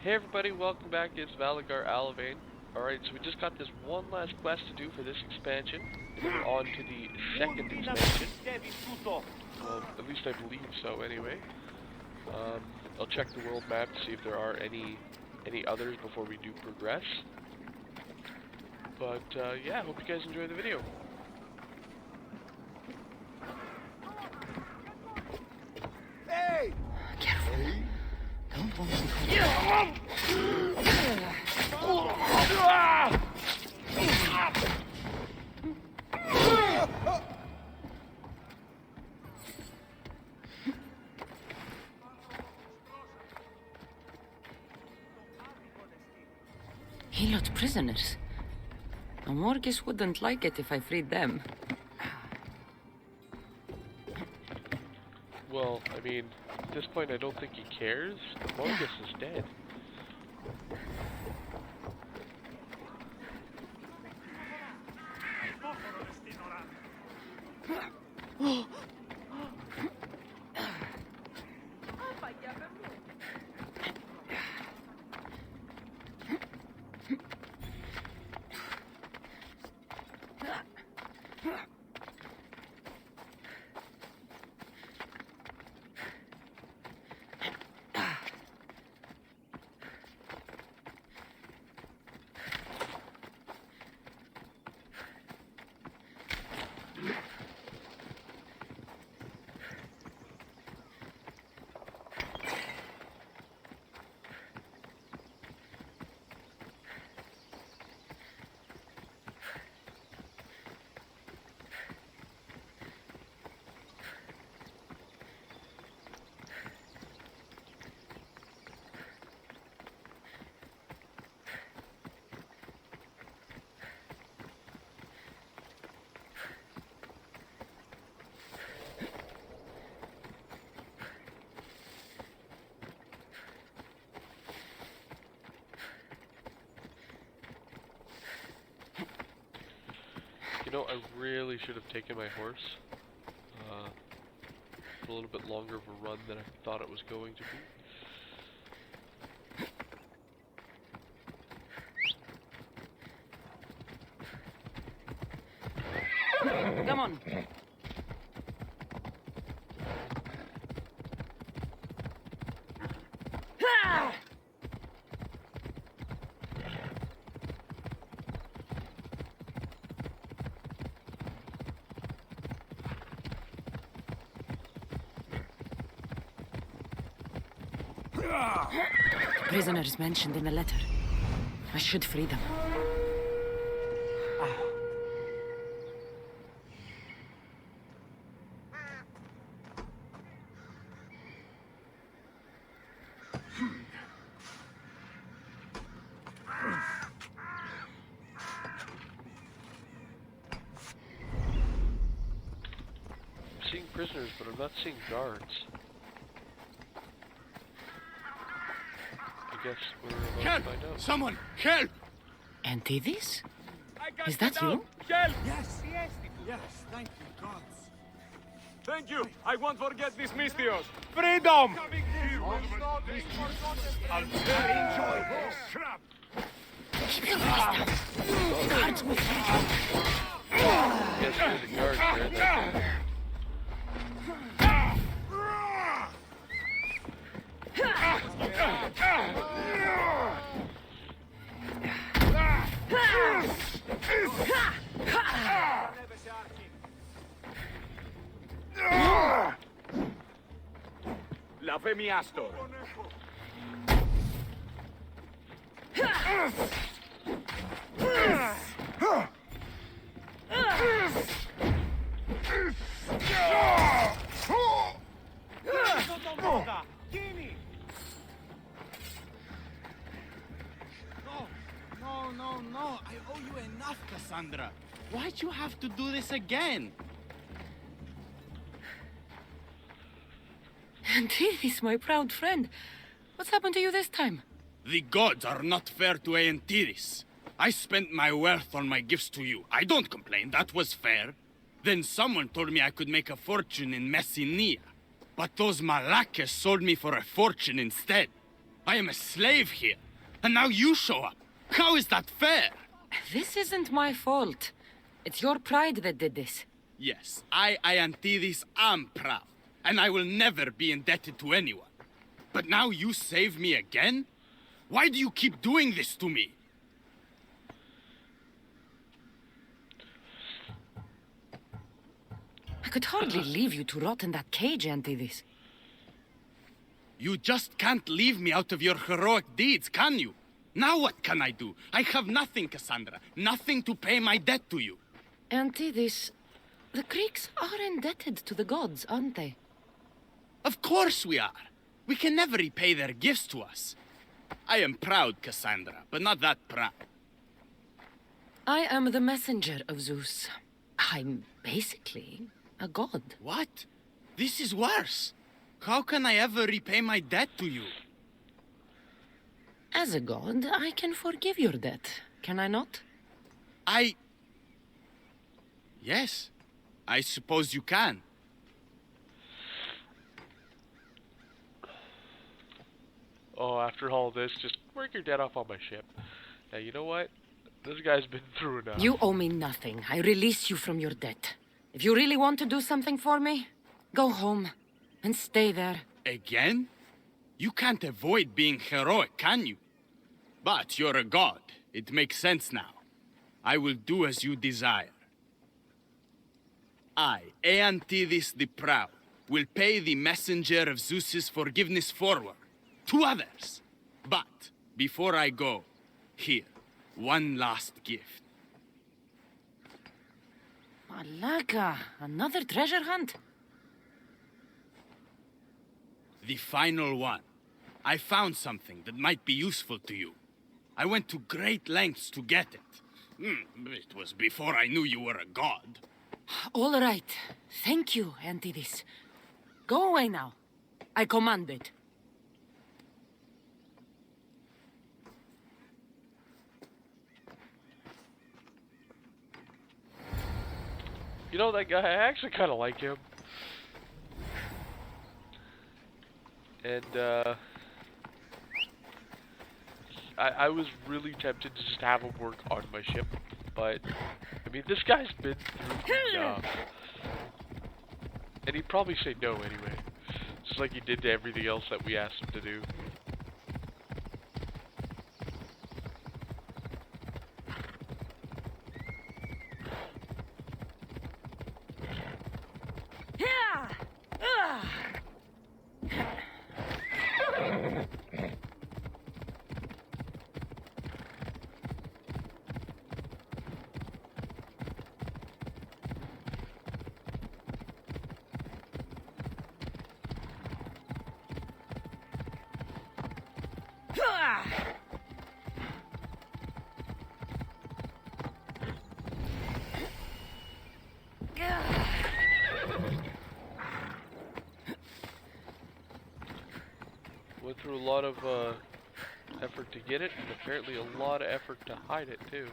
Hey everybody, welcome back. It's Valagar Aloevain. Alright, so we just got this one last quest to do for this expansion. We're on to the second expansion. Well, at least I believe so anyway. I'll check the world map to see if there are any others before we do progress. But yeah, hope you guys enjoy the video. Hey! Careful. Don't want to Helot prisoners. Morgus wouldn't like it if I freed them. Well, I mean, at this point I don't think he cares. Morgus is dead. You know, I really should have taken my horse. It's a little bit longer of a run than I thought it was going to be. Come on. Prisoners mentioned in the letter. I should free them. I'm seeing prisoners, but I'm not seeing guards. I guess we're about to find out. Someone, help! Antidis? Is that you? Help! Yes, yes, thank you, gods. Thank you! I won't forget this Mystios! Freedom! I'll enjoy this. Crap! Keep your voice down. Guards will free you. Yes, there's a guard there. La Femiastor! No, I owe you enough, Cassandra. Why'd you have to do this again? Antidis, my proud friend. What's happened to you this time? The gods are not fair to Aeantiris. I spent my wealth on my gifts to you. I don't complain, that was fair. Then someone told me I could make a fortune in Messinia. But those Malakas sold me for a fortune instead. I am a slave here, and now you show up. How is that fair? This isn't my fault. It's your pride that did this. Yes, I, Iantidis, am proud, and I will never be indebted to anyone. But now you save me again? Why do you keep doing this to me? I could hardly leave you to rot in that cage, Antidis. You just can't leave me out of your heroic deeds, can you? Now what can I do? I have nothing, Cassandra. Nothing to pay my debt to you. Antidis, the Greeks are indebted to the gods, aren't they? Of course we are. We can never repay their gifts to us. I am proud, Cassandra, but not that proud. I am the messenger of Zeus. I'm basically a god. What? This is worse. How can I ever repay my debt to you? As a god, I can forgive your debt, can I not? Yes. I suppose you can. Oh, after all this, just work your debt off on my ship. Now, you know what? This guy's been through enough. You owe me nothing. I release you from your debt. If you really want to do something for me, go home and stay there. Again? You can't avoid being heroic, can you? But you're a god. It makes sense now. I will do as you desire. I, Aeantidis the Proud, will pay the messenger of Zeus's forgiveness forward to others. But before I go, here, one last gift. Valagar, another treasure hunt? The final one. I found something that might be useful to you. I went to great lengths to get it. It was before I knew you were a god. All right. Thank you, Antidis. Go away now. I command it. You know that guy, I actually kind of like him. And, I was really tempted to just have him work on my ship, but, I mean, this guy's been through enough. And he'd probably say no anyway. Just like he did to everything else that we asked him to do. Went through a lot of effort to get it, and apparently a lot of effort to hide it too.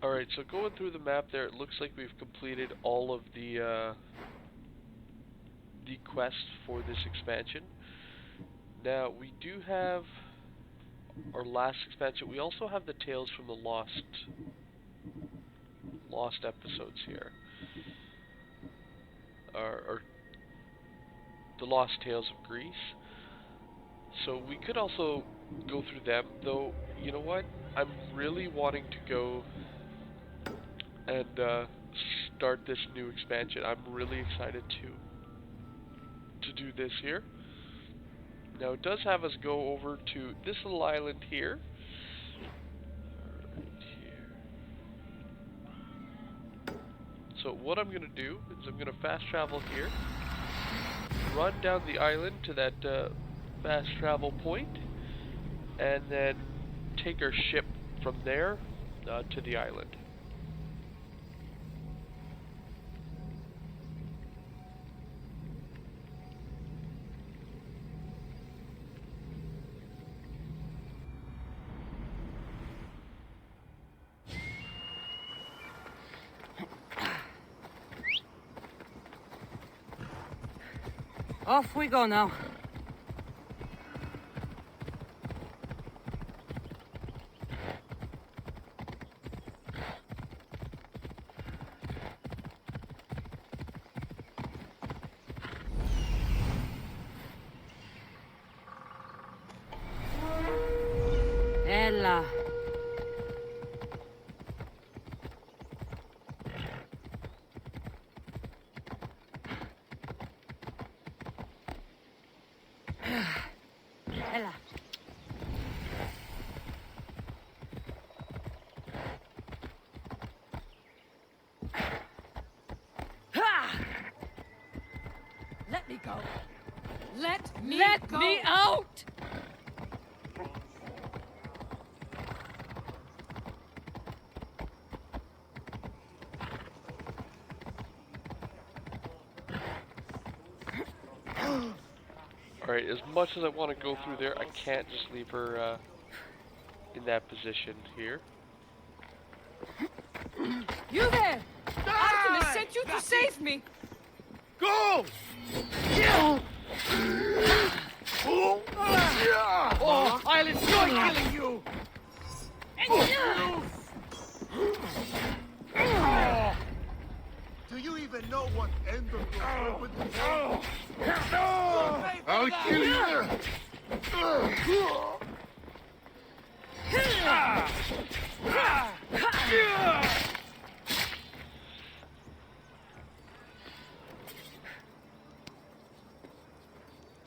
Alright, so going through the map there, it looks like we've completed all of the quests for this expansion. Now, we do have our last expansion. We also have the Tales from the Lost episodes here. Or the Lost Tales of Greece. So we could also go through them. Though, you know what? I'm really wanting to go and start this new expansion. I'm really excited to do this here. Now it does have us go over to this little island here. Right here. So what I'm gonna do is I'm gonna fast travel here, run down the island to that fast travel point, and then take our ship from there to the island. Off we go now. Ella. Ella. Let me go. Let me Let go. me out! Alright, as much as I want to go through there, I can't just leave her in that position here. You there! Artemis sent you to save me! Go! Oh, I'll enjoy killing you! Do you even know what end of your would be? I'll kill you!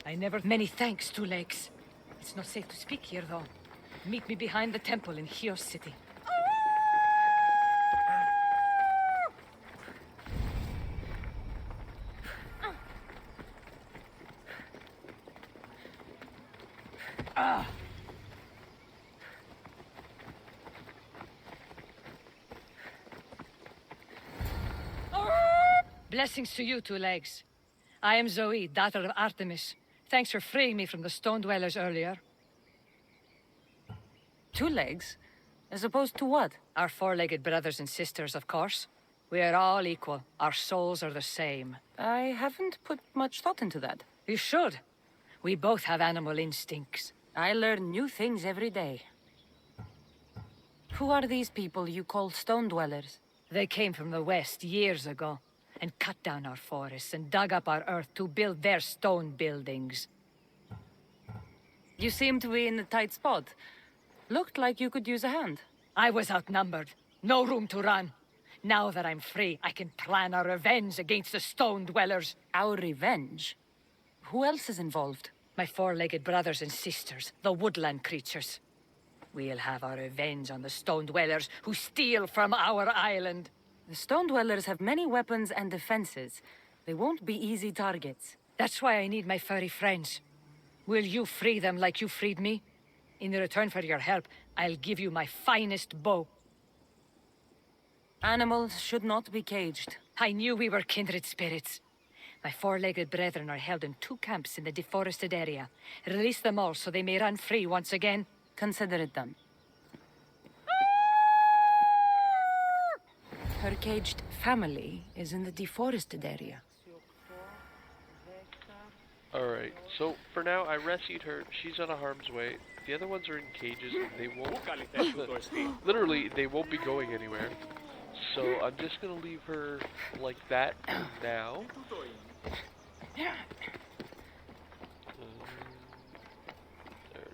I never... Many thanks, Two Legs. It's not safe to speak here, though. Meet me behind the temple in Chios City. Blessings to you, Two Legs. I am Zoe, daughter of Artemis. Thanks for freeing me from the stone dwellers earlier. Two Legs? As opposed to what? Our four-legged brothers and sisters, of course. We are all equal. Our souls are the same. I haven't put much thought into that. You should. We both have animal instincts. I learn new things every day. Who are these people you call stone dwellers? They came from the west years ago, and cut down our forests and dug up our earth to build their stone buildings. You seem to be in a tight spot. Looked like you could use a hand. I was outnumbered. No room to run. Now that I'm free, I can plan our revenge against the stone dwellers. Our revenge? Who else is involved? My four-legged brothers and sisters, the woodland creatures. We'll have our revenge on the stone dwellers who steal from our island. The stone dwellers have many weapons and defenses. They won't be easy targets. That's why I need my furry friends. Will you free them like you freed me? In return for your help, I'll give you my finest bow. Animals should not be caged. I knew we were kindred spirits. My four-legged brethren are held in 2 camps in the deforested area. Release them all so they may run free once again. Consider it done. Her caged family is in the deforested area. Alright, so for now I rescued her. She's out of harm's way. The other ones are in cages and they won't... literally, they won't be going anywhere. So I'm just gonna leave her like that now. There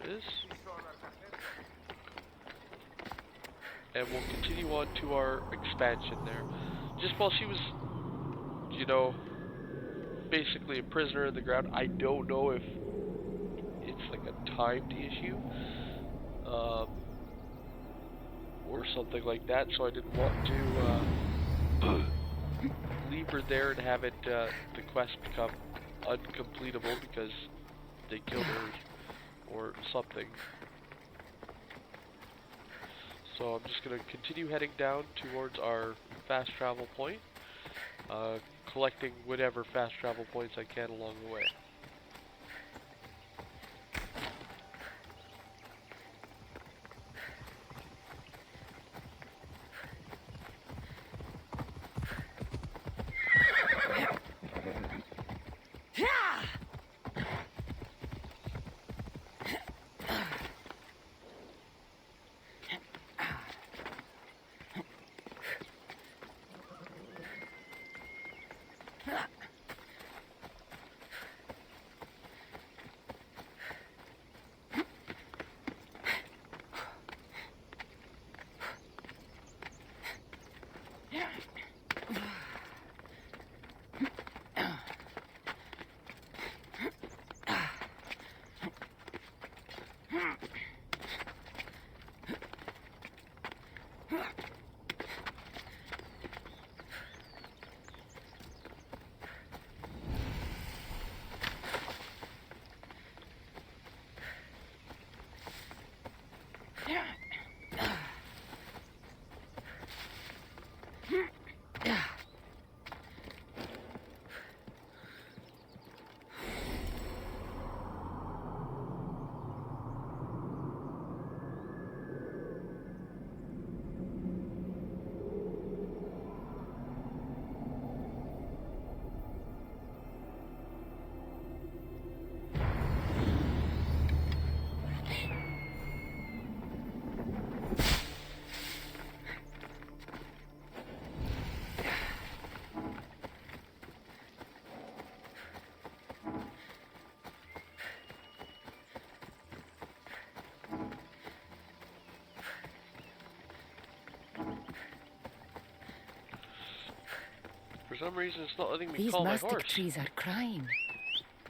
it is. and we'll continue on to our expansion there. Just while she was, you know, basically a prisoner in the ground, I don't know if it's like a timed issue, or something like that, so I didn't want to leave her there and have it, the quest become uncompletable because they killed her or something. So I'm just going to continue heading down towards our fast travel point, collecting whatever fast travel points I can along the way. For some reason, it's not letting me These call my mastic horse. trees are crying.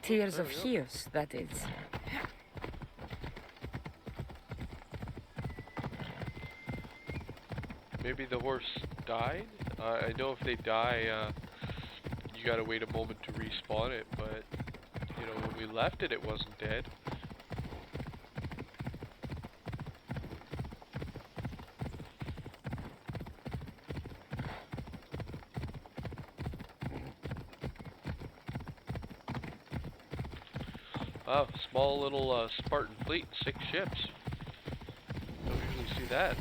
Tears There of we go. hears, that is. Maybe the horse died? I know if they die, you gotta wait a moment to respawn it, but, you know, when we left it, it wasn't dead. Wow, small little Spartan fleet, 6 ships. Don't usually see that.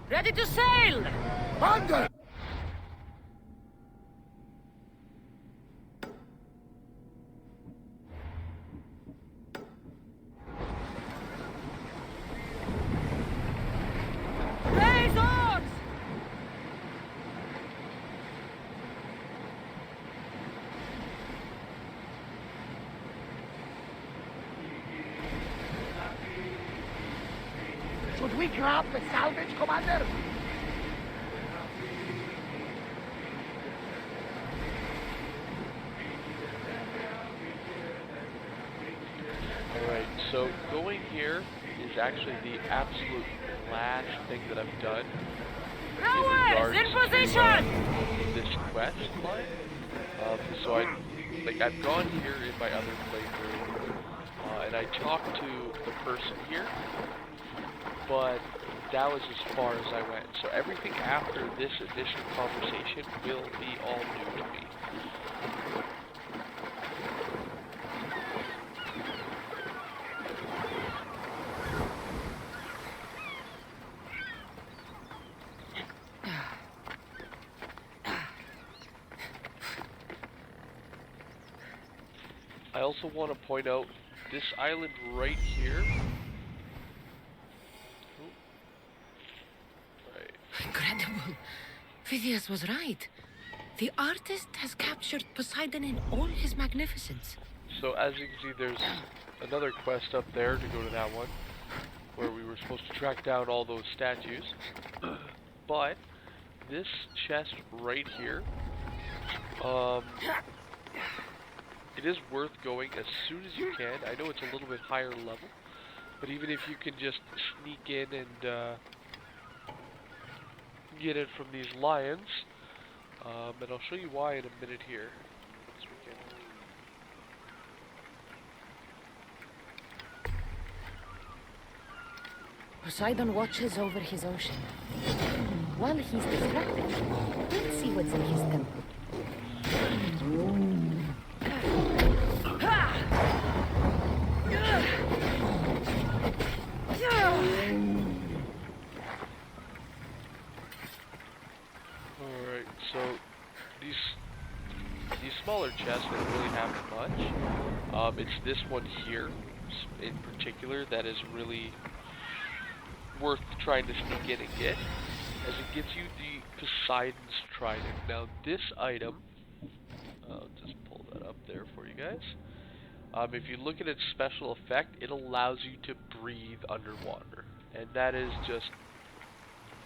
Ready to sail! Thunder! Raise oars! Should we grab the salvage, Commander? Alright, So going here is actually the absolute last thing that I've done in regards to this quest line. So I've gone here in my other playthrough, and I talked to the person here, but that was as far as I went. So everything after this initial conversation will be all new to me. I also want to point out this island right here. Right. Incredible. Phidias was right. The artist has captured Poseidon in all his magnificence. So as you can see, there's another quest up there to go to that one, where we were supposed to track down all those statues. But this chest right here, it is worth going as soon as you can. I know it's a little bit higher level, but even if you can just sneak in and get it from these lions, and I'll show you why in a minute here. So we can... Poseidon watches over his ocean. While he's distracted, let's see what's in his temple. Alright, so these smaller chests don't really have much. It's this one here in particular that is really worth trying to sneak in and get, as it gives you the Poseidon's Trident. Now this item, I'll just pull that up there for you guys. If you look at its special effect, it allows you to breathe underwater, and that is just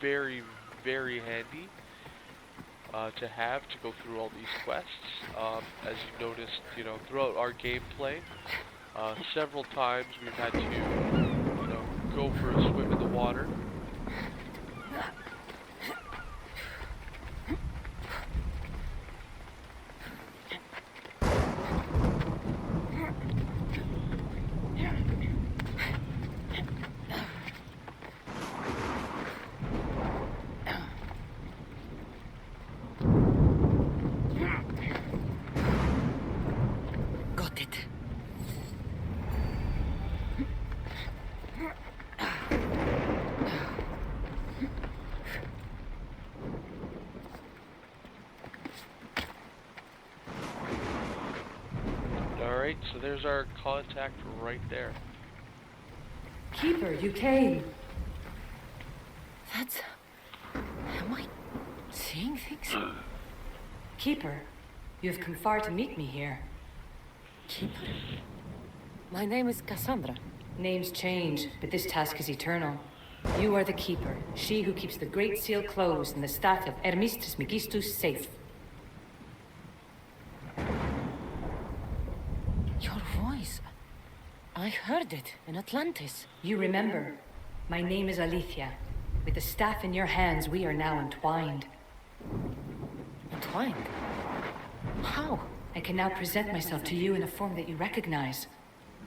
very, very handy to have to go through all these quests. As you noticed, throughout our gameplay, several times we've had to, go for a swim in the water. Got it. Alright, so there's our contact right there. Keeper, you came. That's... Am I seeing things? Keeper, you have come far to meet me here. Keeper? My name is Cassandra. Names change, but this task is eternal. You are the Keeper, she who keeps the Great Seal closed and the staff of Hermes Trismegistus safe. Your voice. I heard it in Atlantis. You remember. My name is Aletheia. With the staff in your hands, we are now entwined. Entwined? How? I can now present myself to you in a form that you recognize.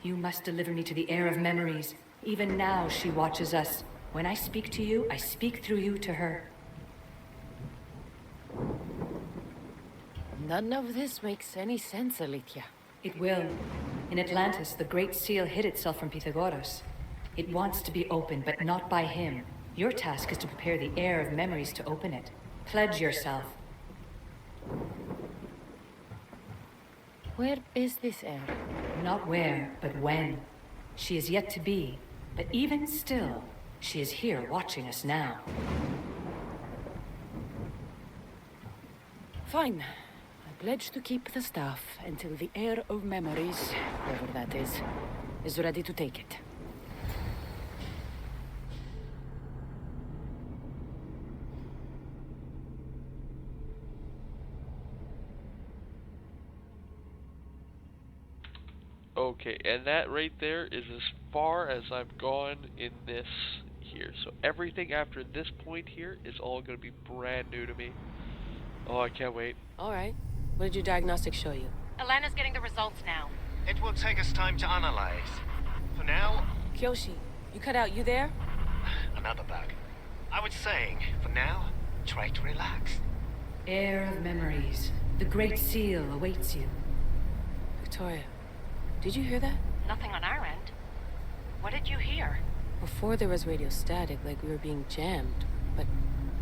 You must deliver me to the heir of memories. Even now, she watches us. When I speak to you, I speak through you to her. None of this makes any sense, Aletheia. It will. In Atlantis, the Great Seal hid itself from Pythagoras. It wants to be opened, but not by him. Your task is to prepare the heir of memories to open it. Pledge yourself. Where is this heir? Not where, but when. She is yet to be, but even still, she is here watching us now. Fine. I pledge to keep the staff until the heir of memories, whoever that is ready to take it. Okay, and that right there is as far as I've gone in this here. So everything after this point here is all going to be brand new to me. Oh, I can't wait. All right. What did your diagnostics show you? Elena's getting the results now. It will take us time to analyze. For now, Kyoshi, you cut out. You there? another bug. I was saying, for now, try to relax. Heir of memories. The Great Seal awaits you. Victoria, did you hear that? Nothing on our end. What did you hear? Before there was radio static, like we were being jammed. But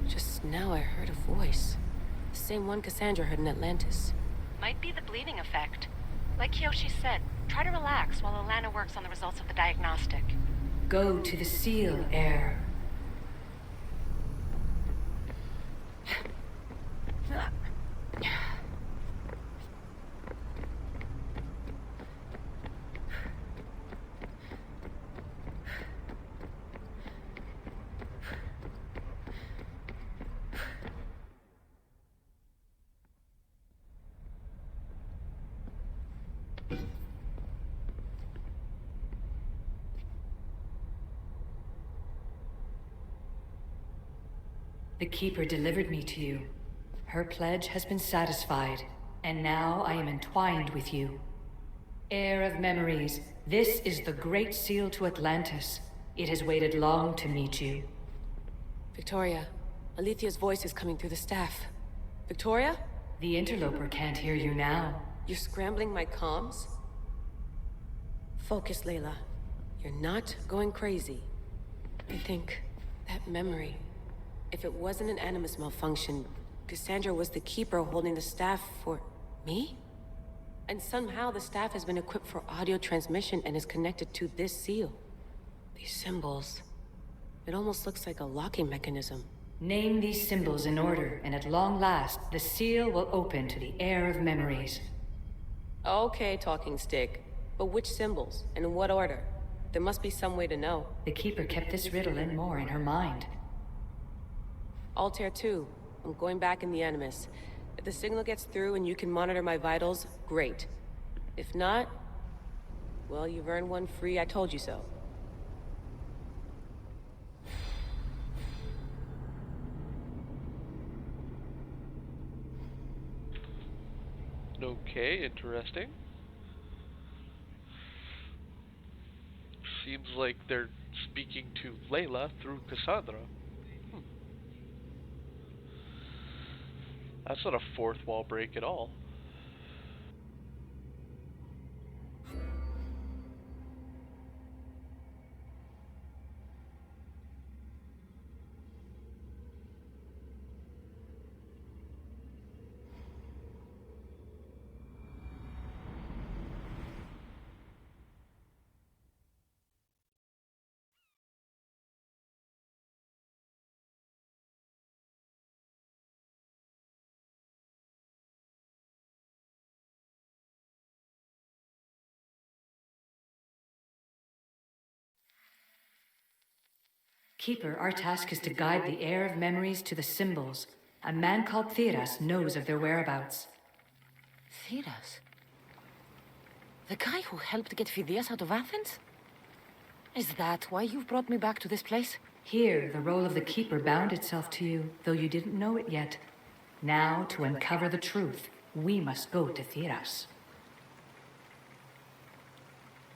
just now I heard a voice. The same one Cassandra heard in Atlantis. Might be the bleeding effect. Like Kyoshi said, try to relax while Alana works on the results of the diagnostic. Go to the Seal, Heir. The Keeper delivered me to you. Her pledge has been satisfied, and now I am entwined with you. Heir of memories, this is the Great Seal to Atlantis. It has waited long to meet you. Victoria, Alethia's voice is coming through the staff. Victoria? The interloper can't hear you now. You're scrambling my comms? Focus, Layla. You're not going crazy. I think that memory... If it wasn't an Animus malfunction, Cassandra was the Keeper holding the staff for... me? And somehow the staff has been equipped for audio transmission and is connected to this seal. These symbols... It almost looks like a locking mechanism. Name these symbols in order, and at long last, the seal will open to the Heir of memories. Okay, talking stick. But which symbols? And in what order? There must be some way to know. The Keeper kept this riddle and more in her mind. Altair 2. I'm going back in the Animus. If the signal gets through and you can monitor my vitals, great. If not, well, you've earned one free I told you so. Okay, interesting. Seems like they're speaking to Layla through Cassandra. That's not a fourth wall break at all. Keeper, our task is to guide the Heir of memories to the symbols. A man called Theras knows of their whereabouts. Theras? The guy who helped get Phidias out of Athens? Is that why you've brought me back to this place? Here, the role of the Keeper bound itself to you, though you didn't know it yet. Now, to uncover the truth, we must go to Theras.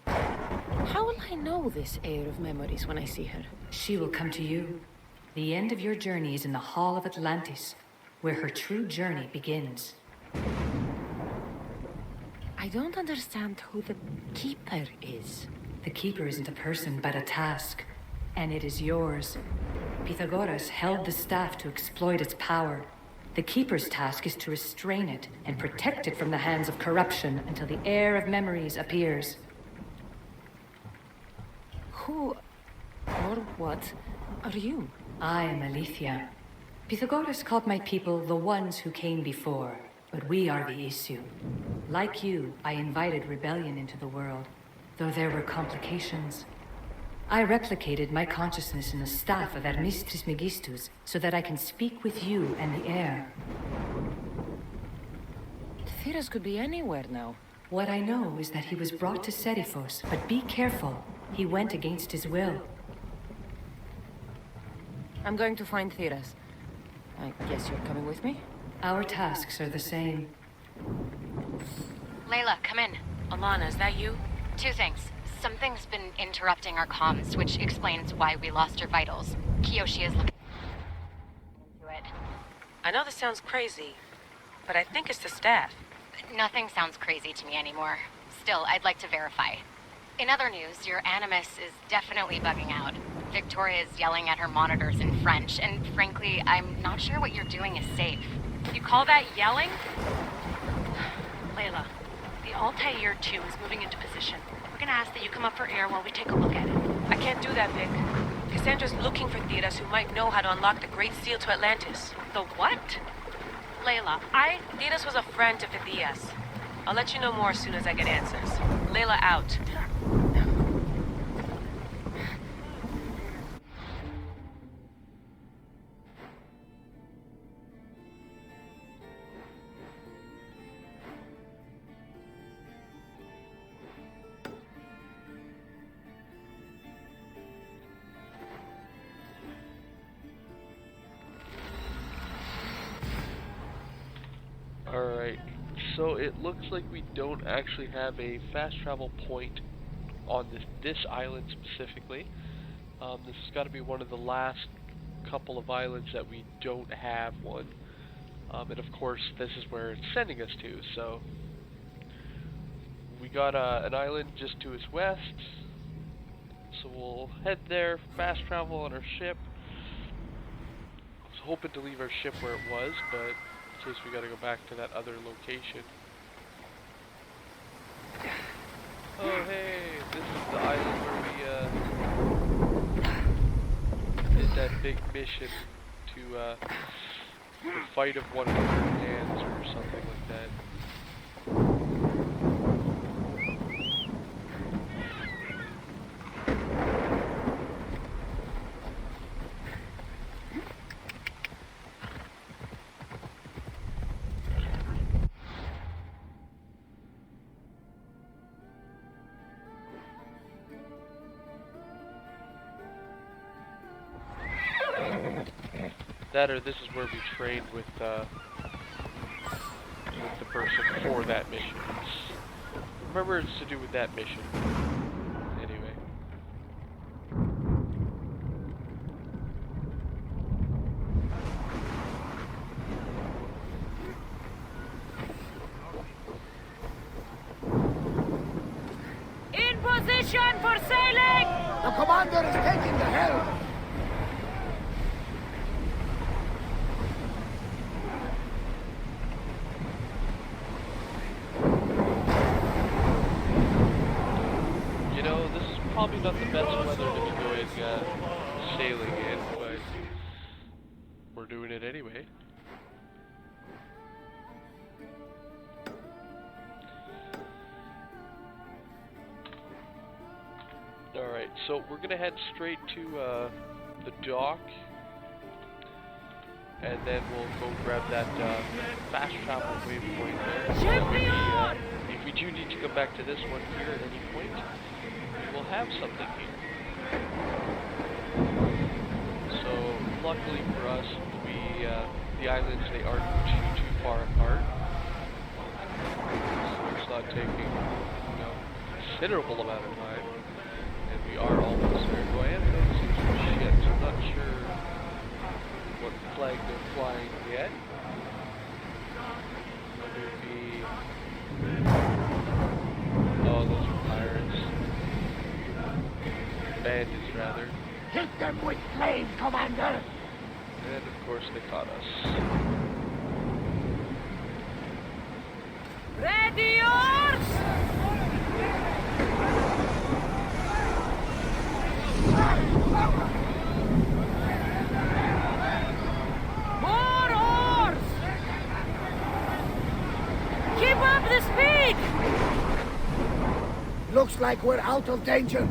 How will I know this Heir of memories when I see her? She will come to you. The end of your journey is in the Hall of Atlantis, where her true journey begins. I don't understand who the Keeper is. The Keeper isn't a person, but a task. And it is yours. Pythagoras held the staff to exploit its power. The Keeper's task is to restrain it and protect it from the hands of corruption until the Heir of memories appears. Who or what are you? I am Aletheia. Pythagoras called my people the ones who came before, but we are the issue. Like you, I invited rebellion into the world, though there were complications. I replicated my consciousness in the staff of Hermes Trismegistus so that I can speak with you and the Heir. Theras could be anywhere now. What I know is that he was brought to Serifos, but be careful. He went against his will. I'm going to find Thiras. I guess you're coming with me? Our tasks are the same. Layla, come in. Alana, is that you? Two things. Something's been interrupting our comms, which explains why we lost your vitals. Kiyoshi is looking into it. I know this sounds crazy, but I think it's the staff. Nothing sounds crazy to me anymore. Still, I'd like to verify. In other news, your Animus is definitely bugging out. Victoria is yelling at her monitors in French, and frankly, I'm not sure what you're doing is safe. You call that yelling? Layla, the Altair 2 is moving into position. We're gonna ask that you come up for air while we take a look at it. I can't do that, Vic. Cassandra's looking for Thiras who might know how to unlock the Great Seal to Atlantis. The what? Layla, Thiras was a friend to Phidias. I'll let you know more as soon as I get answers. Layla out. Alright, so it looks like we don't actually have a fast travel point on this island specifically. This has got to be one of the last couple of islands that we don't have one. And of course, this is where it's sending us to, so... We got an island just to its west, so we'll head there, fast travel on our ship. I was hoping to leave our ship where it was, but in case we gotta go back to that other location. Oh hey, this is the island where we did that big mission to the fight of 100 hands or something like that. That or this is where we trained with the person for that mission. Remember, it's to do with that mission. Anyway. In position for sailing! The commander is taking the helm! Probably not the best weather to be going sailing in, but we're doing it anyway. Alright, so we're gonna head straight to the dock, and then we'll go grab that fast travel waypoint there. If we do need to come back to this one here at any point, we'll have something here. So luckily for us, the islands, they aren't too far apart. So it's not taking, considerable amount of time. And we are almost there. So I am noticing some ships. I'm not sure what flag they're flying yet. Whether it be... Oh, those are pirates. Bandits, rather. Hit them with flame, Commander! And of course they caught us. Ready yours! More oars! Keep up the speed! Looks like we're out of danger.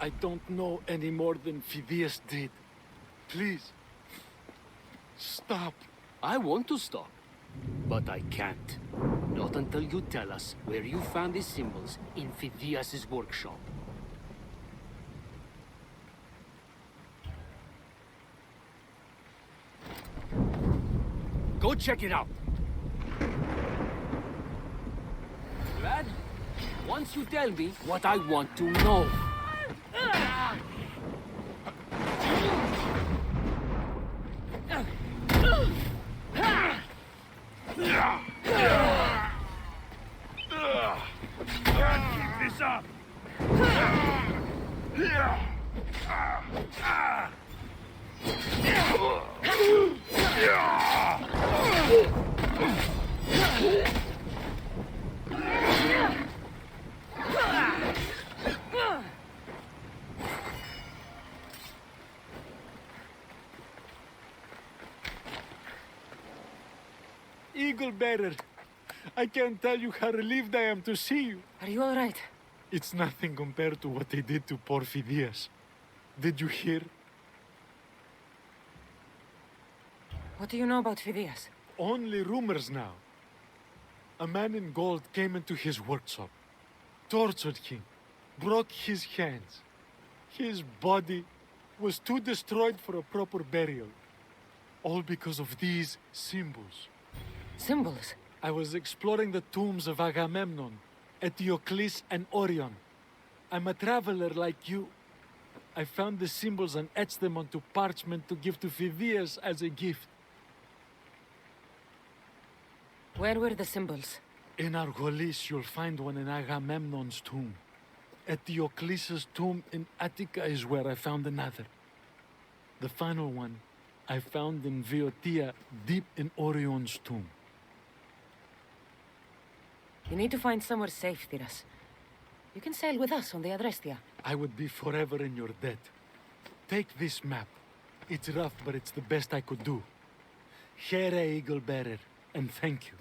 I don't know any more than Phidias did. Please, stop. I want to stop, but I can't. Not until you tell us where you found these symbols in Phidias' workshop. Go check it out. Lad, once you tell me what I want to know. Keep this up! Eagle Bearer, I can't tell you how relieved I am to see you. Are you all right? It's nothing compared to what they did to poor Phidias. Did you hear? What do you know about Phidias? Only rumors now. A man in gold came into his workshop, tortured him, broke his hands. His body was too destroyed for a proper burial. All because of these symbols. Symbols? I was exploring the tombs of Agamemnon, Eteocles, and Orion. I'm a traveler like you. I found the symbols and etched them onto parchment to give to Phidias as a gift. Where were the symbols? In Argolis, you'll find one in Agamemnon's tomb. Eteocles' tomb in Attica is where I found another. The final one I found in Viotia, deep in Orion's tomb. You need to find somewhere safe, Thiras. You can sail with us on the Adrestia. I would be forever in your debt. Take this map. It's rough, but it's the best I could do. Here, Eagle Bearer, and thank you.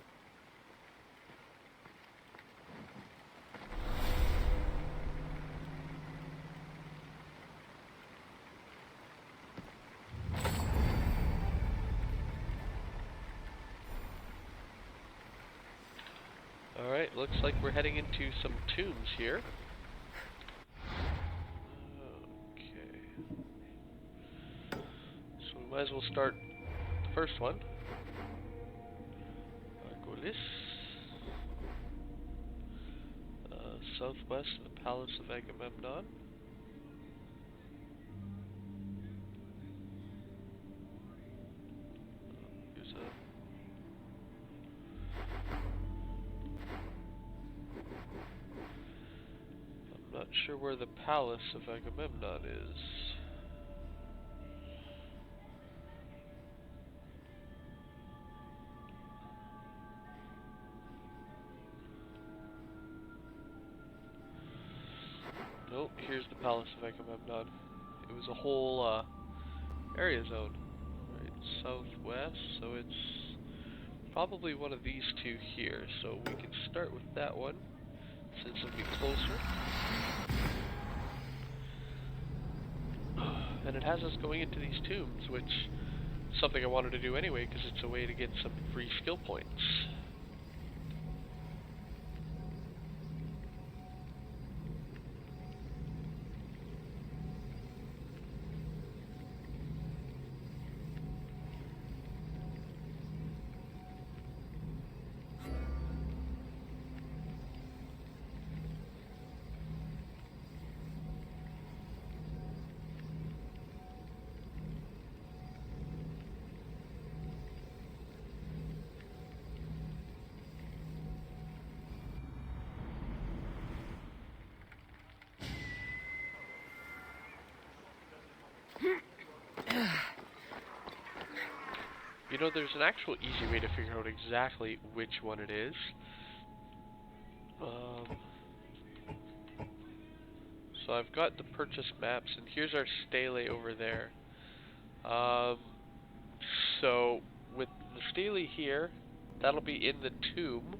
Alright, looks like we're heading into some tombs here. Okay. So we might as well start the first one. Argolis. Southwest of the Palace of Agamemnon. Here's a not sure where the Palace of Agamemnon is. Nope, here's the Palace of Agamemnon. It was a whole area zone. Right, southwest, so it's probably one of these two here. So we can start with that one. since it'll be closer. And it has us going into these tombs, which is something I wanted to do anyway, because it's a way to get some free skill points. You know, there's an actual easy way to figure out exactly which one it is. So I've got the purchase maps, and here's our stele over there. So with the stele here, that'll be in the tomb.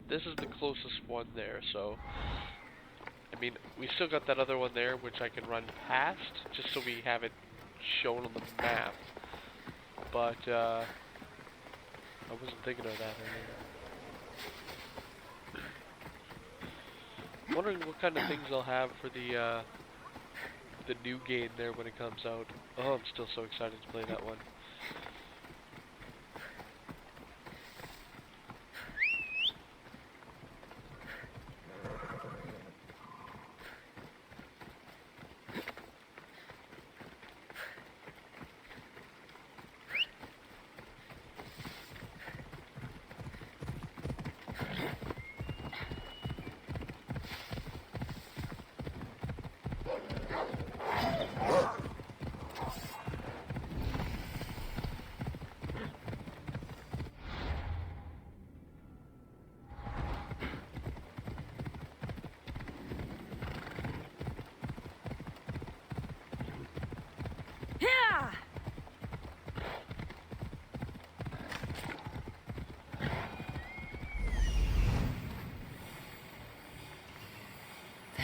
This is the closest one there, so I mean, we still got that other one there, which I can run past, just so we have it shown on the map. But, I wasn't thinking of that earlier. Wondering what kind of things I'll have for the new game there when it comes out. Oh, I'm still so excited to play that one.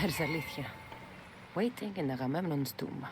There's Alethea, waiting in Agamemnon's tomb.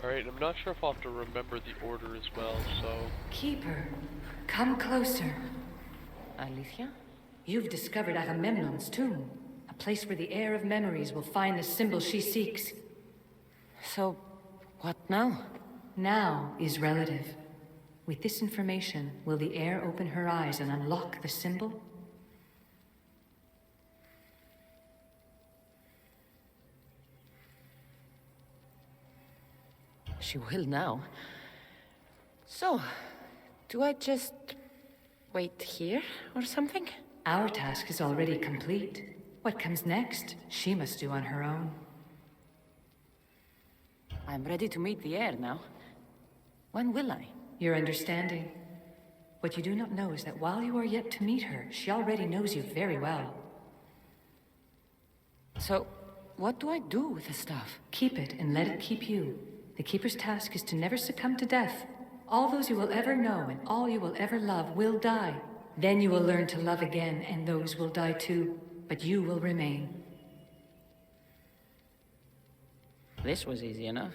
Alright, I'm not sure if I'll have to remember the order as well, so... Keeper, come closer. Alethea? You've discovered Agamemnon's tomb, a place where the heir of memories will find the symbol she seeks. So, what now? Now is relative. With this information, will the heir open her eyes and unlock the symbol? She will now. So, do I just wait here or something? Our task is already complete. What comes next, she must do on her own. I'm ready to meet the heir now. When will I? Your understanding. What you do not know is that while you are yet to meet her, she already knows you very well. So, what do I do with the stuff? Keep it and let it keep you. The Keeper's task is to never succumb to death. All those you will ever know and all you will ever love will die. Then you will learn to love again, and those will die too. But you will remain. This was easy enough.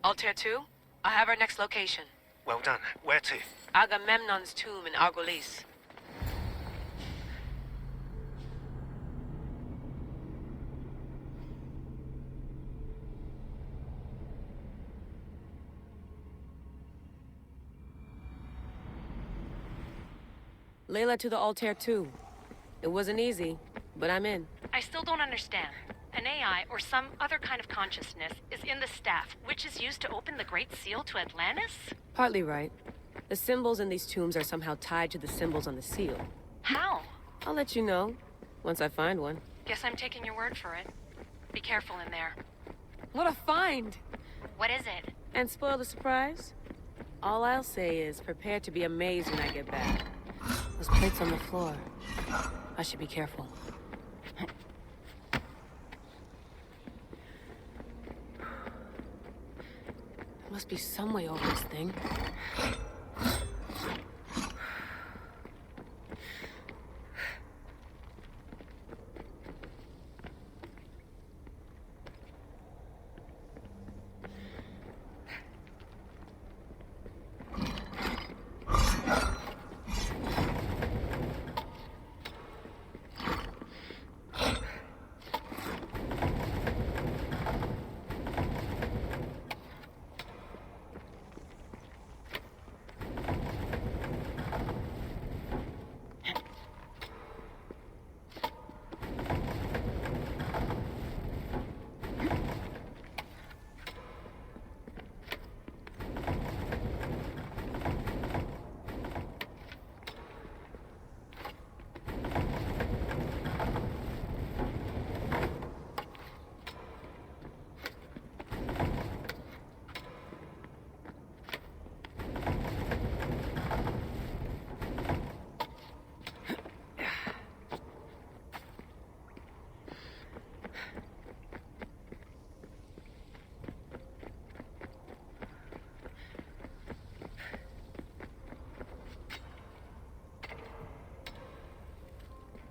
Altair 2, I have our next location. Well done. Where to? Agamemnon's tomb in Argolis. Layla to the Altair 2. It wasn't easy, but I'm in. I still don't understand. An AI or some other kind of consciousness is in the staff, which is used to open the Great Seal to Atlantis? Partly right. The symbols in these tombs are somehow tied to the symbols on the seal. How? I'll let you know, once I find one. Guess I'm taking your word for it. Be careful in there. What a find! What is it? And spoil the surprise? All I'll say is prepare to be amazed when I get back. Those plates on the floor. I should be careful. There must be some way over this thing.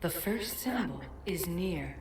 The first symbol is near.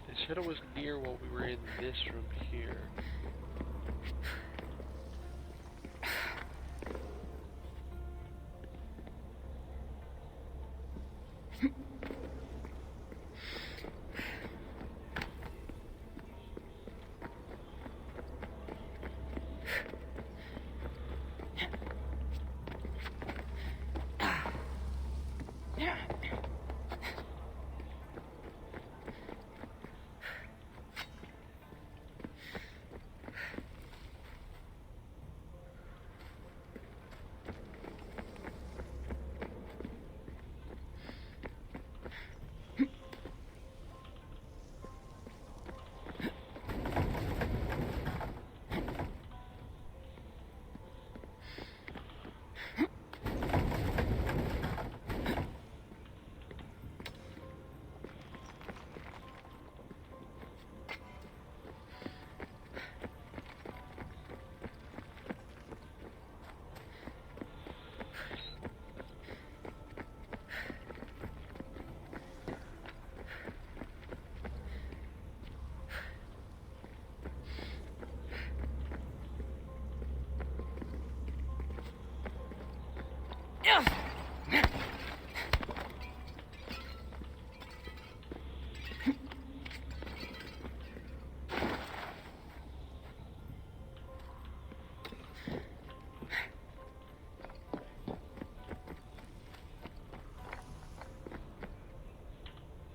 They said it was near while we were in this room here.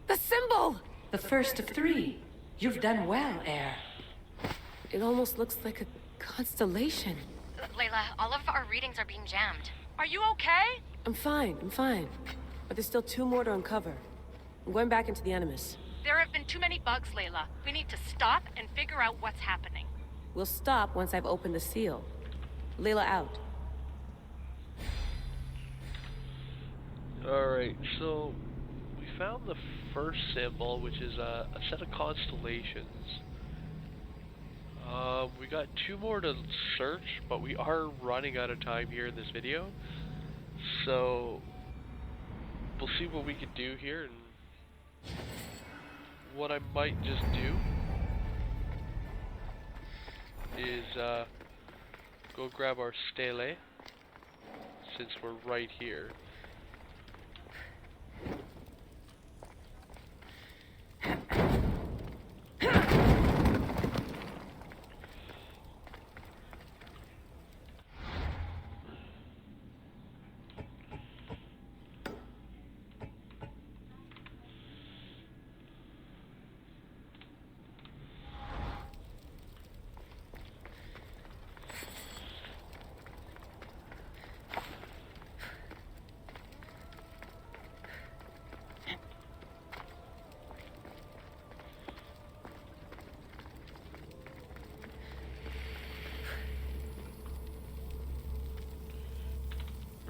The symbol! The first of three. You've done well, Air. It almost looks like a constellation. Layla, all of our readings are being jammed. Are you okay? I'm fine. But there's still 2 more to uncover. I'm going back into the Animus. There have been too many bugs, Layla. We need to stop and figure out what's happening. We'll stop once I've opened the seal. Layla out. Alright, so we found the first symbol, which is a set of constellations. We got 2 more to search, but we are running out of time here in this video. So we'll see what we can do here, and what I might just do is go grab our stele, since we're right here.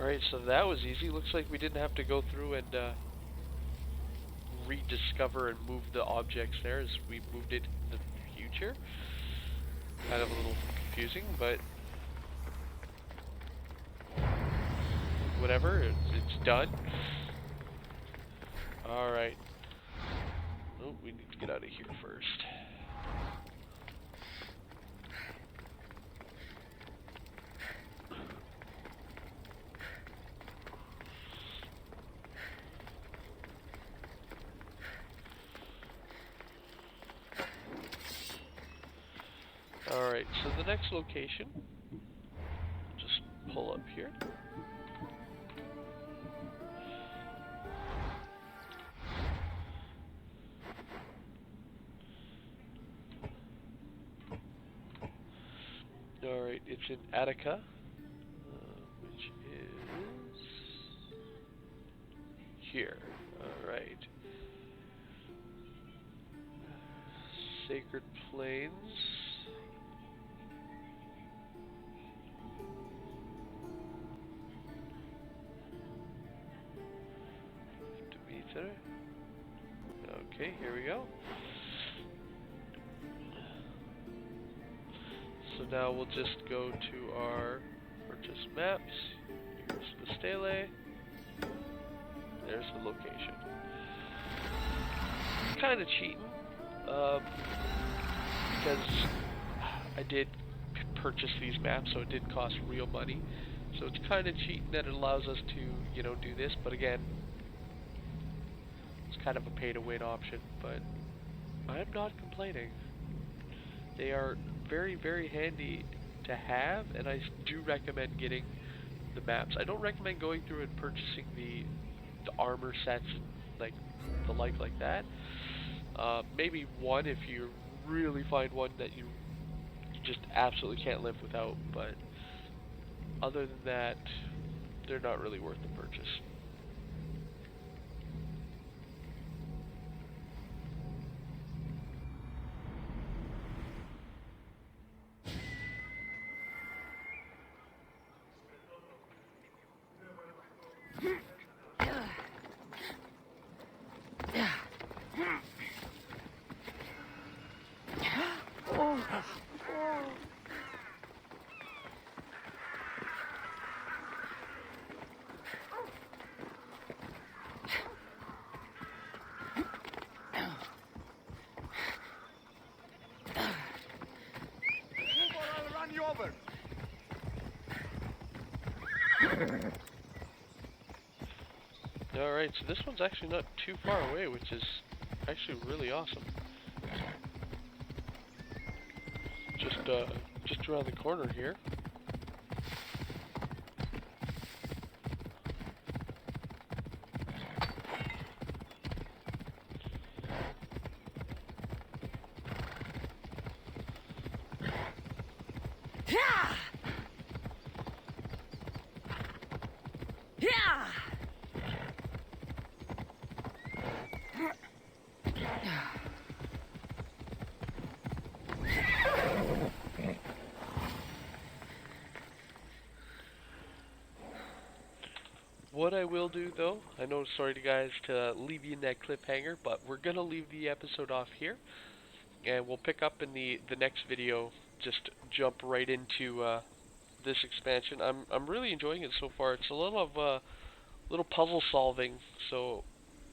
Alright, so that was easy. Looks like we didn't have to go through and rediscover and move the objects there, as we moved it in the future. Kind of a little confusing, but whatever, it's done. Alright. Oh, we need to get out of here first. Alright, so the next location, just pull up here. Alright, it's in Attica, which is here. Alright. Sacred Plains. Okay, here we go. So now we'll just go to our purchase maps. Here's the stele. There's the location. Kind of cheating, because I did purchase these maps, so it did cost real money. So it's kind of cheating that it allows us to, you know, do this. But again, it's kind of a pay-to-win option, but I'm not complaining. They are very, very handy to have, and I do recommend getting the maps. I don't recommend going through and purchasing the armor sets, like the like that. Maybe one if you really find one that you just absolutely can't live without, but other than that, they're not really worth the purchase. Alright, so this one's actually not too far away, which is actually really awesome. Just around the corner here. What I will do, though, I know, sorry to guys to leave you in that cliffhanger, but we're going to leave the episode off here, and we'll pick up in the next video just jump right into this expansion. I'm really enjoying it so far. It's a little of little puzzle solving, so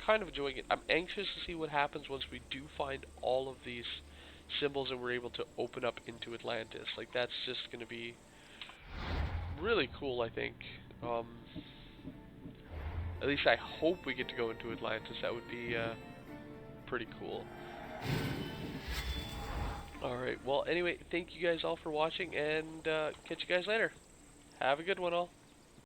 kind of enjoying it. I'm anxious to see what happens once we do find all of these symbols and we're able to open up into Atlantis. Like, that's just going to be really cool, I think. At least I hope we get to go into Atlantis. That would be pretty cool. Alright, well, anyway, thank you guys all for watching, and catch you guys later. Have a good one, all.